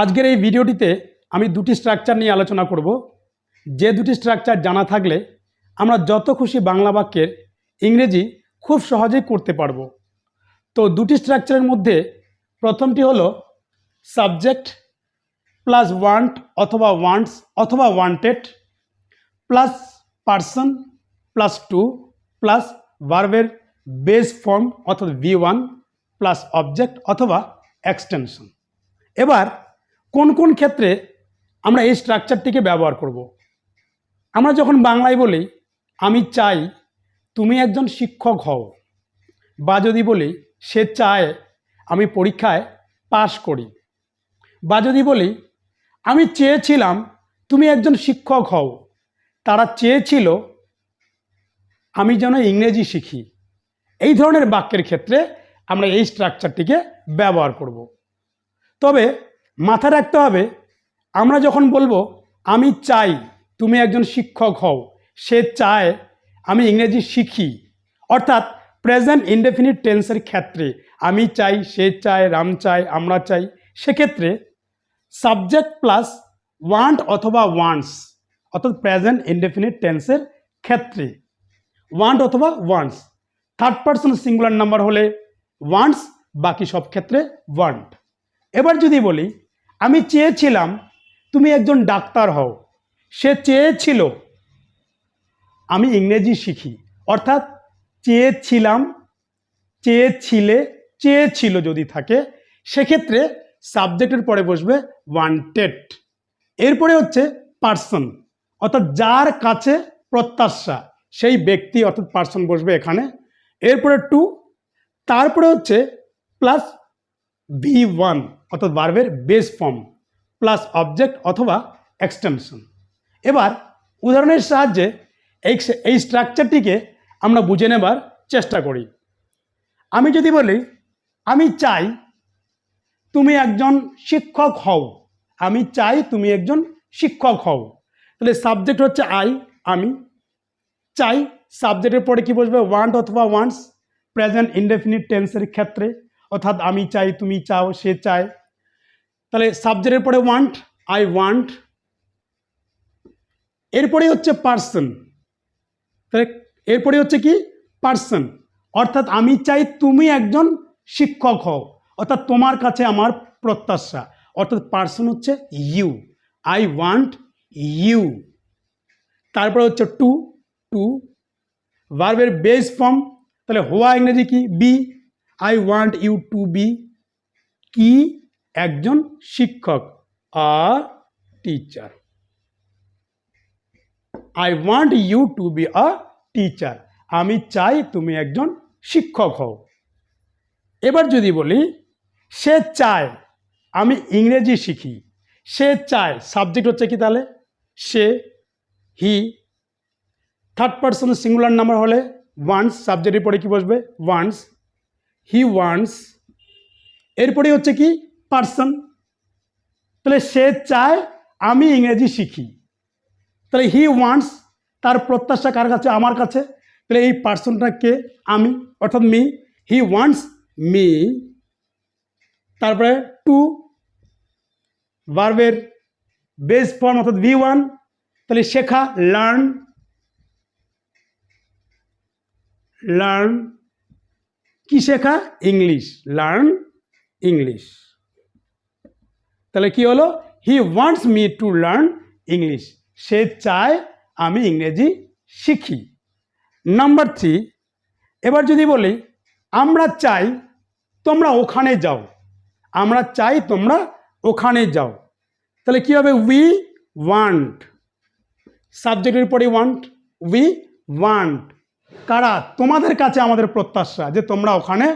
আজকের এই ভিডিওটিতে আমি দুটি স্ট্রাকচার নিয়ে আলোচনা করব, যে দুটি স্ট্রাকচার জানা থাকলে আমরা যত খুশি বাংলা বাক্যের ইংরেজি খুব সহজেই করতে পারবো। তো দুটি স্ট্রাকচারের মধ্যে প্রথমটি হলো সাবজেক্ট প্লাস ওয়ান্ট অথবা ওয়ান্টস অথবা wanted plus person plus to plus ভার্বের বেস ফর্ম অর্থাৎ V1 প্লাস অবজেক্ট অথবা এক্সটেনশন। এবার কোন কোন ক্ষেত্রে আমরা এই স্ট্রাকচারটিকে ব্যবহার করব? আমরা যখন বাংলায় বলি আমি চাই তুমি একজন শিক্ষক হও, বা যদি বলি সে চায় আমি পরীক্ষায় পাশ করি, বা যদি বলি আমি চেয়েছিলাম তুমি একজন শিক্ষক হও, তারা চেয়েছিল আমি যেন ইংরেজি শিখি, এই ধরনের বাক্যের ক্ষেত্রে আমরা এই স্ট্রাকচারটিকে ব্যবহার করব। তবে মাথায় রাখতে হবে, আমরা যখন বলবো আমি চাই তুমি একজন শিক্ষক হও, সে চায় আমি ইংরেজি শিখি, অর্থাৎ প্রেজেন্ট ইনডেফিনিট টেন্সের ক্ষেত্রে আমি চাই, সে চায়, রাম চায়, আমরা চাই, সেক্ষেত্রে সাবজেক্ট প্লাস ওয়ান্ট অথবা ওয়ান্টস অর্থাৎ প্রেজেন্ট ইনডেফিনিট টেন্সের ক্ষেত্রে ওয়ান্ট অথবা wants, third person singular number হলে ওয়ান্টস, বাকি সব ক্ষেত্রে ওয়ান্ট। এবার যদি বলি আমি চেয়েছিলাম তুমি একজন ডাক্তার হও, সে চেয়েছিল আমি ইংরেজি শিখি, অর্থাৎ চেয়েছিলাম, চেয়েছিলে, চেয়েছিল যদি থাকে সেক্ষেত্রে সাবজেক্টের পরে বসবে ওয়ান্টেড। এরপরে হচ্ছে পার্সন অর্থাৎ যার কাছে প্রত্যাশা, সেই ব্যক্তি অর্থাৎ পার্সন বসবে এখানে। এরপরে টু, তারপরে হচ্ছে প্লাস V1 অর্থাৎ ভার্বের বেস ফর্ম প্লাস অবজেক্ট অথবা এক্সটেনশন। এবার উদাহরণের সাহায্যে এই স্ট্রাকচারটিকে আমরা বুঝে নেবার চেষ্টা করি। আমি যদি বলি আমি চাই তুমি একজন শিক্ষক হও, আমি চাই তুমি একজন শিক্ষক হও, তাহলে সাবজেক্ট হচ্ছে আমি চাই, সাবজেক্টের পরে কি বসবে ওয়ান্ট অথবা ওয়ান্টস, প্রেজেন্ট ইনডেফিনিট টেন্সের ক্ষেত্রে, অর্থাৎ আমি চাই, তুমি চাও, সে চায়, তাহলে সাবজেক্টের পরে ওয়ান্ট, আই ওয়ান্ট। এরপরে হচ্ছে পার্সন, তাহলে এরপরে হচ্ছে কি পার্সন, অর্থাৎ আমি চাই তুমি একজন শিক্ষক হও, অর্থাৎ তোমার কাছে আমার প্রত্যাশা, অর্থাৎ পার্সন হচ্ছে ইউ, আই ওয়ান্ট ইউ। তারপরে হচ্ছে টু, ভার্বের বেস ফর্ম, তাহলে হওয়া ইংরেজি কি be, I want you to be কি একজন শিক্ষক, a teacher, I want you to be a teacher, আমি চাই তুমি একজন শিক্ষক হও। এবার যদি বলি সে চায় আমি ইংরেজি শিখি, সে চায় সাবজেক্ট হচ্ছে কি তাহলে সে, হি, থার্ড পারসন সিঙ্গুলার নাম্বার হলে ওয়ান্টস, সাবজেক্টের পরে কি বসবে ওয়ান্টস, হি ওয়ান্টস। এরপরে হচ্ছে কি পার্সন, তাহলে সে চায় আমি ইংরেজি শিখি, তাহলে হি ওয়ান্টস, তার প্রত্যাশা কার কাছে আমার কাছে, তাহলে এই পার্সনটা কে আমি অর্থাৎ মি, হি ওয়ান্টস মি। তারপরে টু, ভার্বের বেস ফর্ম অর্থাৎ V1, তাহলে শেখা লার্ন, লার্ন কি শেখা ইংলিশ, লার্ন ইংলিশ, তাহলে কি হলো he wants me to learn English, সে চায় আমি ইংরেজি শিখি। নাম্বার 3, এবার যদি বলি আমরা চাই তোমরা ওখানে যাও, আমরা চাই তোমরা ওখানে যাও, তাহলে কি হবে উই ওয়ান্ট, সাবজেক্টের পরে ওয়ান্ট, উই ওয়ান্ট, কারা তোমাদের কাছে আমাদের প্রত্যাশা যে তোমরা ওখানে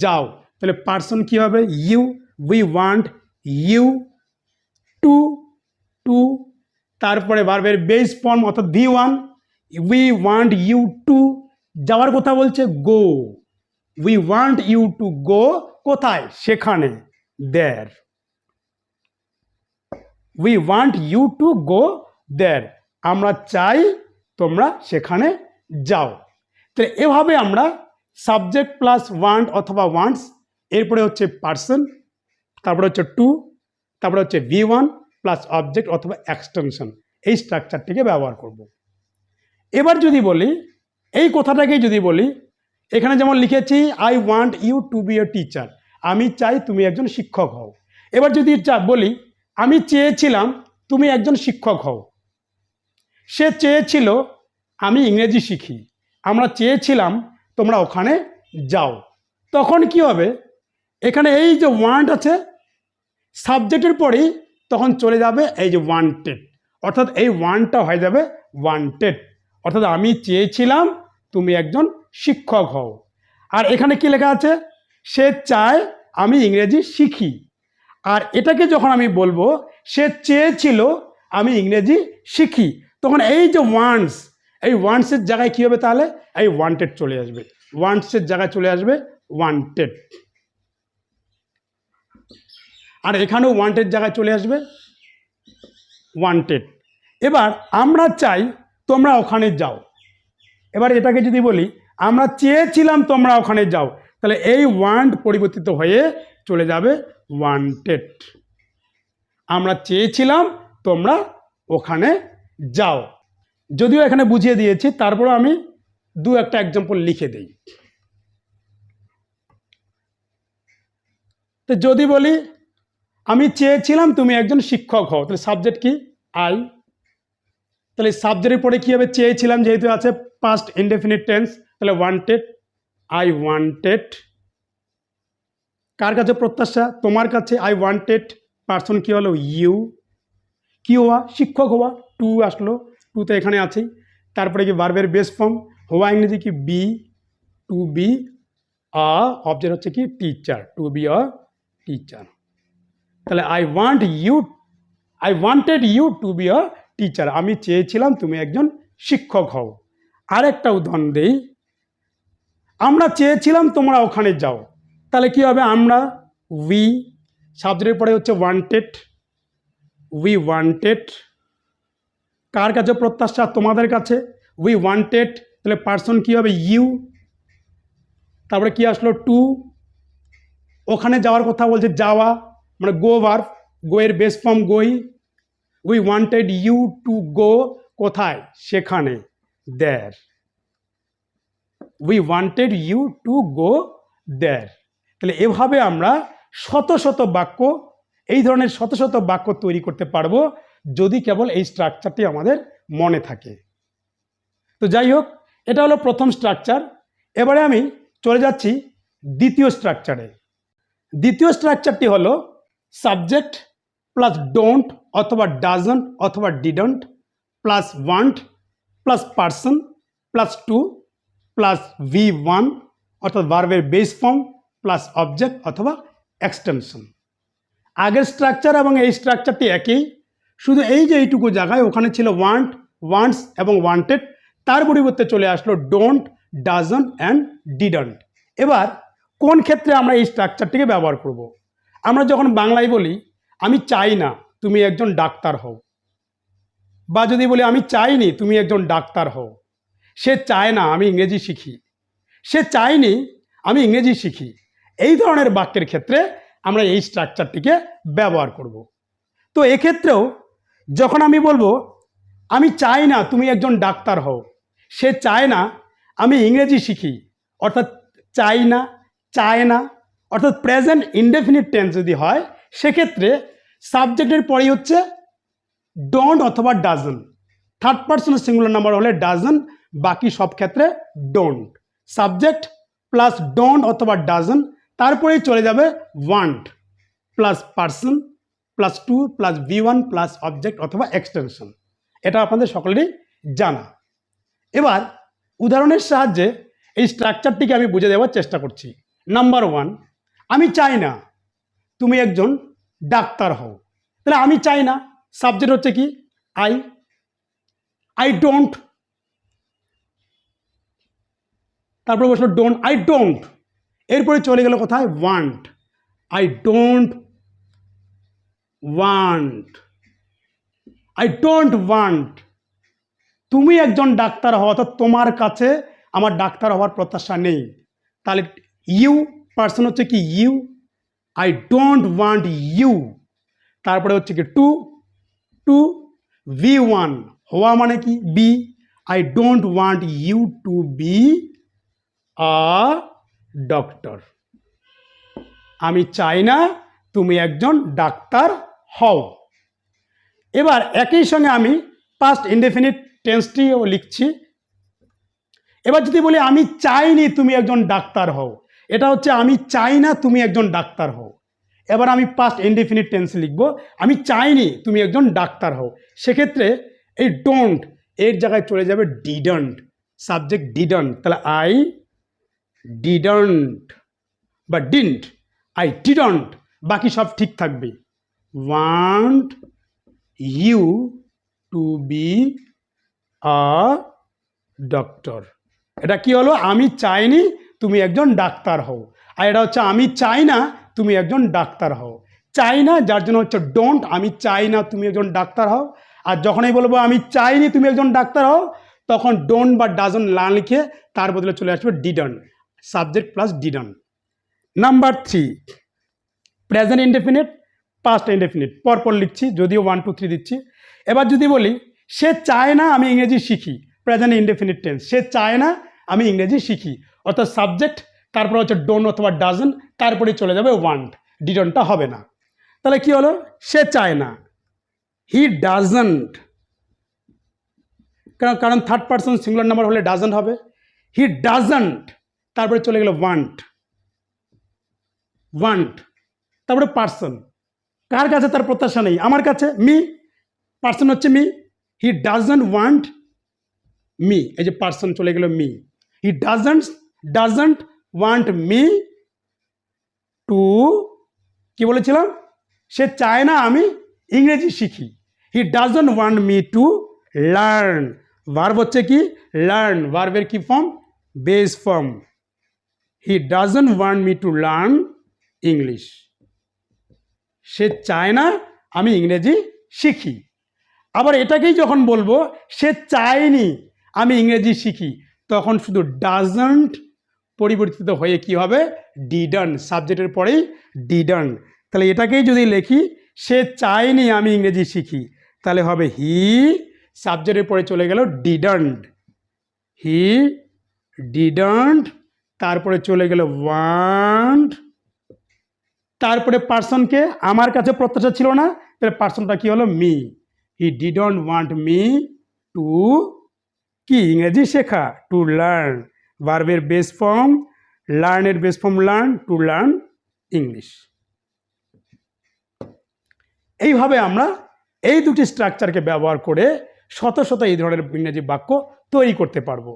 যাও, তাহলে পার্সন কি হবে you, we want you to, তারপরে ভার্বের বেস ফর্ম অর্থাৎ V1, we want you two, যাওয়ার কথা বলছে go, we want you to go, কোথায় সেখানে, there, we want you to go there, আমরা চাই তোমরা সেখানে যাও। তাহলে এভাবে আমরা সাবজেক্ট প্লাস ওয়ান্ট অথবা ওয়ান্টস, এরপরে হচ্ছে পার্সন, তারপরে হচ্ছে টু, তারপরে হচ্ছে V1 প্লাস অবজেক্ট অথবা এক্সটেনশন, এই স্ট্রাকচারটিকে ব্যবহার করব। এবার যদি বলি, এই কথাটাকেই যদি বলি, এখানে যেমন লিখেছি I want you to be a teacher, আমি চাই তুমি একজন শিক্ষক হও। এবার যদি বলি আমি চেয়েছিলাম তুমি একজন শিক্ষক হও, সে চেয়েছিল আমি ইংরেজি শিখি, আমরা চেয়েছিলাম তোমরা ওখানে যাও, তখন কি হবে, এখানে এই যে ওয়ান্ট আছে সাবজেক্টের পরেই তখন চলে যাবে এই যে ওয়ান্টেড, অর্থাৎ এই ওয়ান্টটা হয়ে যাবে ওয়ান্টেড, অর্থাৎ আমি চেয়েছিলাম তুমি একজন শিক্ষক হও। আর এখানে কি লেখা আছে, সে চায় আমি ইংরেজি শিখি, আর এটাকে যখন আমি বলবো সে চেয়েছিল আমি ইংরেজি শিখি, তখন এই যে ওয়ান্টস, এই ওয়ান্টসের জায়গায় কী হবে, তাহলে এই ওয়ান্টেড চলে আসবে, ওয়ান্টসের জায়গায় চলে আসবে ওয়ান্টেড, আর এখানেও ওয়ান্টেড জায়গায় চলে আসবে ওয়ান্টেড। এবার আমরা চাই তোমরা ওখানে যাও, এবার এটাকে যদি বলি আমরা চেয়েছিলাম তোমরা ওখানে যাও, তাহলে এই ওয়ান্ট পরিবর্তিত হয়ে চলে যাবে ওয়ান্টেড। আমরা চেয়েছিলাম তোমরা ওখানে যাও, যদিও এখানে বুঝিয়ে দিয়েছি, তারপরে আমি দু একটা এক্সাম্পল লিখে দিই। তো যদি বলি আমি চেয়েছিলাম তুমি একজন শিক্ষক হও, তাহলে সাবজেক্ট কি, আই, তাহলে সাবজেক্টের পরে কী হবে, চেয়েছিলাম যেহেতু আছে পাস্ট ইনডেফিনিট টেন্স, তাহলে ওয়ান্টেড, আই ওয়ান্টেড। কার কাছে প্রত্যাশা, তোমার কাছে, আই ওয়ান্টেড, পার্সন কী হলো, ইউ, কি হওয়া, শিক্ষক হওয়া, টু আসলো, টু তো এখানে আছেই, তারপরে কি ভার্বের বেস ফর্ম, হওয়া ইংরেজি কি be, to be a, object হচ্ছে কি teacher, to be a teacher. তাহলে I wanted you to be a teacher, আমি চেয়েছিলাম তুমি একজন শিক্ষক হও। আরেকটা উদাহরণ দেই, আমরা চেয়েছিলাম তোমরা ওখানে যাও, তাহলে কি হবে, আমরা, উই, সাবজেক্টের পরে হচ্ছে ওয়ান্টেড, উই ওয়ান্টেড। কার কাছে প্রত্যাশা, তোমাদের কাছে, উই ওয়ান্টেড, তাহলে পার্সন কি হবে, ইউ, তারপরে কি আসলো, টু, ওখানে যাওয়ার কথা বলছে যাওয়া, মানে গো ভার্ব, গো এর বেস ফর্ম গোই, we wanted you to go, কোথায়, সেখানে, there, we wanted you to go there. তাহলে এভাবে আমরা শত শত বাক্য, এই ধরনের শত শত বাক্য তৈরি করতে পারবো যদি কেবল এই স্ট্রাকচারটি আমাদের মনে থাকে। তো যাই হোক, এটা হলো প্রথম স্ট্রাকচার। এবারে আমি চলে যাচ্ছি দ্বিতীয় স্ট্রাকচারে। দ্বিতীয় স্ট্রাকচারটি হলো সাবজেক্ট প্লাস ডোন্ট অথবা ডাজন্ট অথবা didn't plus want plus person plus to plus V1 অর্থাৎ ভার্বের বেস ফর্ম প্লাস অবজেক্ট অথবা এক্সটেনশন। আগের স্ট্রাকচার এবং এই স্ট্রাকচারটি একই, শুধু এই যে এইটুকু জায়গায় ওখানে ছিল ওয়ান্ট, ওয়ান্টস এবং ওয়ান্টেড, তার পরিবর্তে চলে আসলো ডোন্ট, ডাজন্ট অ্যান্ড ডিডন্ট। এবার কোন ক্ষেত্রে আমরা এই স্ট্রাকচারটিকে ব্যবহার করব? আমরা যখন বাংলায় বলি আমি চাই না তুমি একজন ডাক্তার হও, বা যদি বলি আমি চাইনি তুমি একজন ডাক্তার হও, সে চায় না আমি ইংরেজি শিখি, সে চায়নি আমি ইংরেজি শিখি, এই ধরনের বাক্যের ক্ষেত্রে আমরা এই স্ট্রাকচারটিকে ব্যবহার করব। তো এক্ষেত্রেও যখন আমি বলবো আমি চাই না তুমি একজন ডাক্তার হও, সে চায় না আমি ইংরেজি শিখি, অর্থাৎ চাই না, চায় না, অর্থাৎ প্রেজেন্ট ইনডেফিনিট টেন্স যদি হয় সেক্ষেত্রে সাবজেক্টের পরেই হচ্ছে ডোন্ট অথবা doesn't, third person singular number হলে ডাজন্ট, বাকি সব ক্ষেত্রে ডোন্ট। সাবজেক্ট প্লাস ডোন্ট অথবা ডাজন্ট, তারপরেই চলে যাবে want plus person plus to plus V1 plus object অথবা এক্সটেনশন। এটা আপনাদের সকলেরই জানা। এবার উদাহরণের সাহায্যে এই স্ট্রাকচারটিকে আমি বুঝে দেওয়ার চেষ্টা করছি। নাম্বার ওয়ান, আমি চাই না তুমি একজন ডাক্তার হও, তাহলে আমি চাই না, সাবজেক্ট হচ্ছে কি আই ডোন্ট, তারপরে বসলো ডোন্ট, আই ডোন্ট, এরপরে চলে গেল কোথায়, want, I don't want, I don't want তুমি একজন ডাক্তার হও, অর্থাৎ তোমার কাছে আমার ডাক্তার হওয়ার প্রত্যাশা নেই, তাহলে ইউ, পার্সন হচ্ছে কি you, I don't want you তারপরে হচ্ছে কি টু টু বি ওয়ান, হওয়া মানে কি be, I don't want you to be a doctor, আমি চাই না তুমি একজন ডাক্তার হও। এবার একই সঙ্গে আমি পাস্ট ইনডেফিনিট টেন্সটিও লিখছি। এবার যদি বলি আমি চাইনি তুমি একজন ডাক্তার হও, এটা হচ্ছে আমি চাই না তুমি একজন ডাক্তার হও। এবার আমি পাস্ট ইনডেফিনিট টেন্স লিখবো, আমি চাইনি তুমি একজন ডাক্তার হও। সেক্ষেত্রে এই ডোন্ট এর জায়গায় চলে যাবে ডিডন্ট, সাবজেক্ট ডিডন্ট, তাহলে আই ডিডন্ট বা ডিন্ট, আই ডিডন্ট, বাকি সব ঠিক থাকবে। Want you to be a doctor, এটা কি হলো, আমি চাইনি তুমি একজন ডাক্তার হও। আর এটা হচ্ছে আমি চাই না তুমি একজন ডাক্তার হও। চাই না যার জন্য হচ্ছে ডোন্ট, আমি চাই না তুমি একজন ডাক্তার হও। আর যখনই বলবো আমি চাইনি তুমি একজন ডাক্তার হও, তখন ডোন্ট বা ডাজন্ট না লিখে তার বদলে চলে আসবে didn't, subject plus didn't. Number 3 present indefinite, past indefinite পরপর লিখছি, যদিও 1 2 3 দিচ্ছি। এবার যদি বলি সে চায় না আমি ইংরেজি শিখি, প্রেজেন্ট ইনডেফিনিট টেন্স, সে চায় না আমি ইংরেজি শিখি, অর্থাৎ সাবজেক্ট তারপরে হচ্ছে ডোন্ট অথবা ডাজন্ট, তারপরে চলে যাবে ওয়ান্ট, ডিডন্টটা হবে না। তাহলে কি হলো, সে চায় না, হি ডাজন্ট, কারণ থার্ড পার্সন সিঙ্গুলার নাম্বার হলে ডাজন্ট হবে। হি ডাজন্ট, তারপরে চলে গেল ওয়ান্ট, ওয়ান্ট, তারপরে পার্সন, কার কাছে তার প্রত্যাশা নেই, আমার কাছে, মি, পার্সন হচ্ছে me, he doesn't want me, এই যে পার্সন চলে গেল me, he doesn't want me to, কি বলেছিলাম, সে চায় না আমি ইংরেজি শিখি, হি doesn't want me to learn, verb হচ্ছে কি লার্ন, ভার্বের কি form, base form, he doesn't want me to learn English, সে চায় না আমি ইংরেজি শিখি। আবার এটাকেই যখন বলবো সে চায়নি আমি ইংরেজি শিখি, তখন শুধু ডাজন্ট পরিবর্তিত হয়ে কি হবে, ডিডন্ট, সাবজেক্টের পরেই ডিডন্ট। তাহলে এটাকেই যদি লিখি সে চায়নি আমি ইংরেজি শিখি, তাহলে হবে হি, সাবজেক্টের পরে চলে গেল ডিডন্ট, হি ডিডন্ট, তারপরে চলে গেল ওয়ান্ট, তারপরে পার্সনকে, আমার কাছে প্রত্যাশা ছিল না, তাহলে পার্সনটা কি হলো me, he didn't want me to, কি ইংরেজি শেখা, টু লার্ন, ভার্বের বেস ফর্ম, লার্নের base form learn, to learn English. এইভাবে আমরা এই দুটি স্ট্রাকচারকে ব্যবহার করে শত শত এই ধরনের ইংরেজি বাক্য তৈরি করতে পারবো।